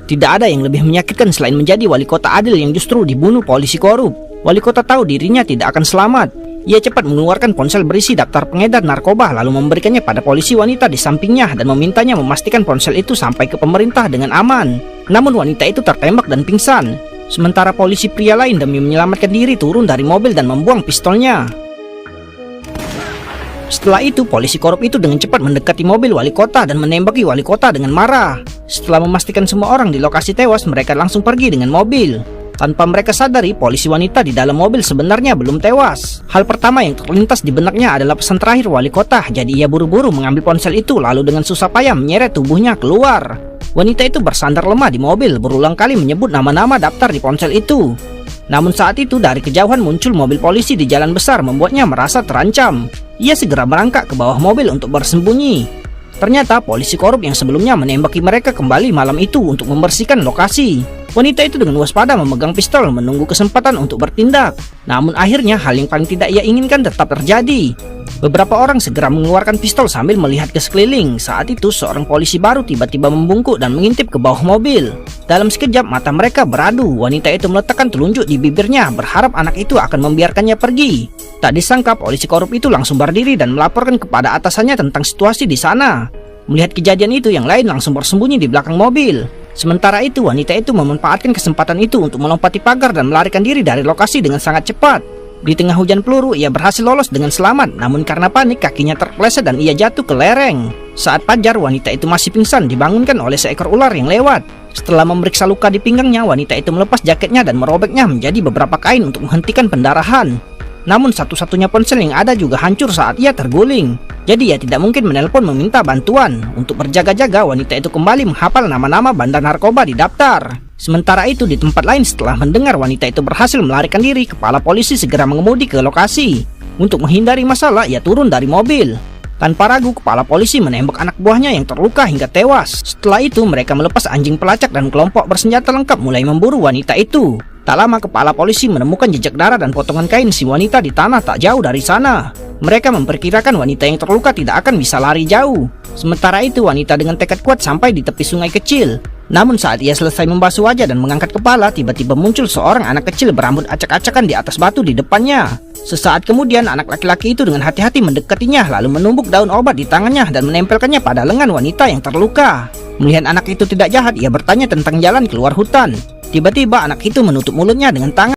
Tidak ada yang lebih menyakitkan selain menjadi wali kota adil yang justru dibunuh polisi korup. Wali kota tahu dirinya tidak akan selamat. Ia cepat mengeluarkan ponsel berisi daftar pengedar narkoba lalu memberikannya pada polisi wanita di sampingnya dan memintanya memastikan ponsel itu sampai ke pemerintah dengan aman. Namun wanita itu tertembak dan pingsan. Sementara polisi pria lain demi menyelamatkan diri turun dari mobil dan membuang pistolnya. Setelah itu, polisi korup itu dengan cepat mendekati mobil wali kota dan menembaki wali kota dengan marah. Setelah memastikan semua orang di lokasi tewas, mereka langsung pergi dengan mobil. Tanpa mereka sadari, polisi wanita di dalam mobil sebenarnya belum tewas. Hal pertama yang terlintas di benaknya adalah pesan terakhir wali kota, jadi ia buru-buru mengambil ponsel itu lalu dengan susah payah menyeret tubuhnya keluar. Wanita itu bersandar lemah di mobil, berulang kali menyebut nama-nama daftar di ponsel itu. Namun saat itu dari kejauhan muncul mobil polisi di jalan besar membuatnya merasa terancam. Ia segera merangkak ke bawah mobil untuk bersembunyi. Ternyata polisi korup yang sebelumnya menembaki mereka kembali malam itu untuk membersihkan lokasi. Wanita itu dengan waspada memegang pistol menunggu kesempatan untuk bertindak. Namun akhirnya hal yang paling tidak ia inginkan tetap terjadi. Beberapa orang segera mengeluarkan pistol sambil melihat ke sekeliling. Saat itu seorang polisi baru tiba-tiba membungkuk dan mengintip ke bawah mobil. Dalam sekejap mata mereka beradu. Wanita itu meletakkan telunjuk di bibirnya berharap anak itu akan membiarkannya pergi. Tak disangka polisi korup itu langsung berdiri dan melaporkan kepada atasannya tentang situasi di sana. Melihat kejadian itu, yang lain langsung bersembunyi di belakang mobil. Sementara itu wanita itu memanfaatkan kesempatan itu untuk melompati pagar dan melarikan diri dari lokasi dengan sangat cepat. Di tengah hujan peluru, ia berhasil lolos dengan selamat, namun karena panik kakinya terpeleset dan ia jatuh ke lereng. Saat fajar, wanita itu masih pingsan dibangunkan oleh seekor ular yang lewat. Setelah memeriksa luka di pinggangnya, wanita itu melepas jaketnya dan merobeknya menjadi beberapa kain untuk menghentikan pendarahan. Namun satu-satunya ponsel yang ada juga hancur saat ia terguling. Jadi ia tidak mungkin menelpon meminta bantuan. Untuk berjaga-jaga, wanita itu kembali menghafal nama-nama bandar narkoba di daftar. Sementara itu di tempat lain, setelah mendengar wanita itu berhasil melarikan diri, kepala polisi segera mengemudi ke lokasi. Untuk menghindari masalah, ia turun dari mobil. Tanpa ragu, kepala polisi menembak anak buahnya yang terluka hingga tewas. Setelah itu mereka melepas anjing pelacak dan kelompok bersenjata lengkap mulai memburu wanita itu. Tak lama kepala polisi menemukan jejak darah dan potongan kain si wanita di tanah tak jauh dari sana. Mereka memperkirakan wanita yang terluka tidak akan bisa lari jauh. Sementara itu wanita dengan tekad kuat sampai di tepi sungai kecil. Namun saat ia selesai membasuh wajah dan mengangkat kepala, tiba-tiba muncul seorang anak kecil berambut acak-acakan di atas batu di depannya. Sesaat kemudian anak laki-laki itu dengan hati-hati mendekatinya lalu menumbuk daun obat di tangannya dan menempelkannya pada lengan wanita yang terluka. Melihat anak itu tidak jahat, ia bertanya tentang jalan keluar hutan. Tiba-tiba anak itu menutup mulutnya dengan tangan.